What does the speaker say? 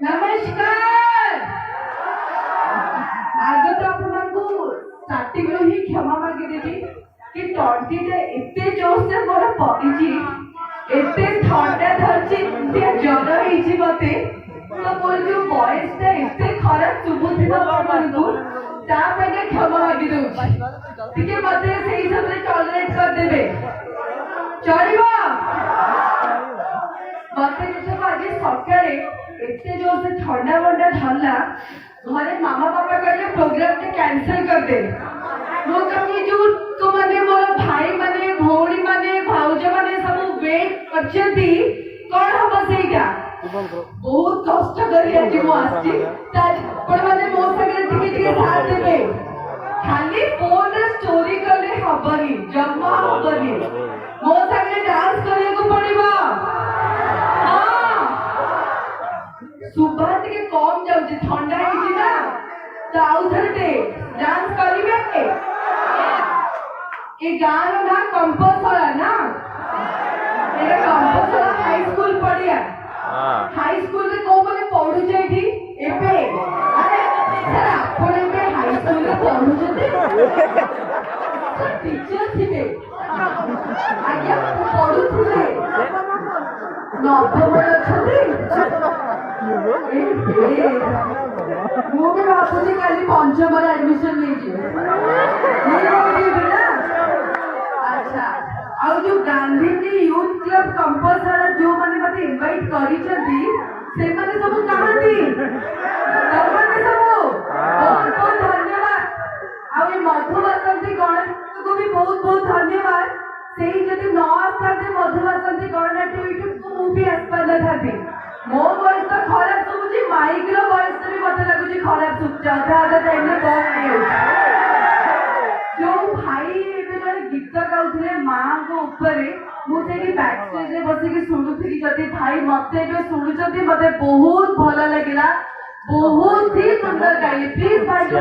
नमस्कार आगे तो आपको स्टार्टिंग रो ही क्षमा मांगी देबी कि टंटी रे एते जोर से मोर पड़िची एते ठंडा धरची ते जर हिची मते तो मोर जो वॉइस ता एते खराब सुबुथिबा आपको ता पहिले क्षमा मांगी दउची ठीक है मते सही सबरे टॉलरेट कर देबे चलिबा मते जे आज सकाळे एते जोर से ठंडा वंडा धरला घरे मामा पापा कहले प्रोग्राम के कैंसिल कर दे मो कमी जो तो माने मोर भाई माने भौणी माने भाउज माने सब वेट करछती कोन हम सेइटा बहुत कष्ट करी आज मो आसी ताज पण माने मो सगरे टिके साथ देबे खाली फोन रे स्टोरी करले हबनी जम्मा हबनी मो सगरे डांस करे को पड़िबा सुबह के कम जाऊ ठंडा ही ना तो आउ थरते डांस करिवे ए गान ना कंपोज होला ना ए कंपोज होला हाई स्कूल पढ़िया हाई स्कूल रे को माने पढु जाईठी एबे अरे सर आपण एबे हाई स्कूल रे पढु जते टीचर थिबे आज्ञा पढु थिबे नवम छथि ମୁଁ ବି ଭାବୁଛି କାଲି ପଞ୍ଚମରେ ଆଡମିସନ ନେଇଯିବି ଆଚ୍ଛା ଆଉ ଯୋଉ ଗାନ୍ଧୀଜୀ ୟୁଥ କ୍ଲବ କମ୍ପଲସରୀ ଯୋଉମାନେ ମତେ ଇନଭାଇଟ କରିଛନ୍ତି ସେମାନେ ସବୁ କାହାନ୍ତି ତମମାନେ ସବୁ ବହୁତ ବହୁତ ଧନ୍ୟବାଦ ଆଉ ଏ ମଧୁବାସନ୍ତୀ ଗଣନାଟ୍ୟକୁ ବି ବହୁତ ବହୁତ ଧନ୍ୟବାଦ ସେଇ ଯଦି ନ ଆସିଥାନ୍ତେ ମଧୁବାସନ୍ତୀ ଗଣନାଟ୍ୟ ୟୁଟ୍ୟୁବକୁ ମୁଁ ବି ଆସିପାରିନଥାନ୍ତି मो वॉइस तो खराब सुबुची माइक रो वॉइस भी मते लागुची खराब सुबुची आधा आधा टाइम रे बंद नहीं होउची जो भाई एबे जने गीत गाउथिले मां को ऊपर मु सेही बैक स्टेज रे बसी के सुनुथि जति भाई मते एबे सुनुचती मते बहुत भला लागिला बहुत ही सुंदर गाइले प्लीज भाई को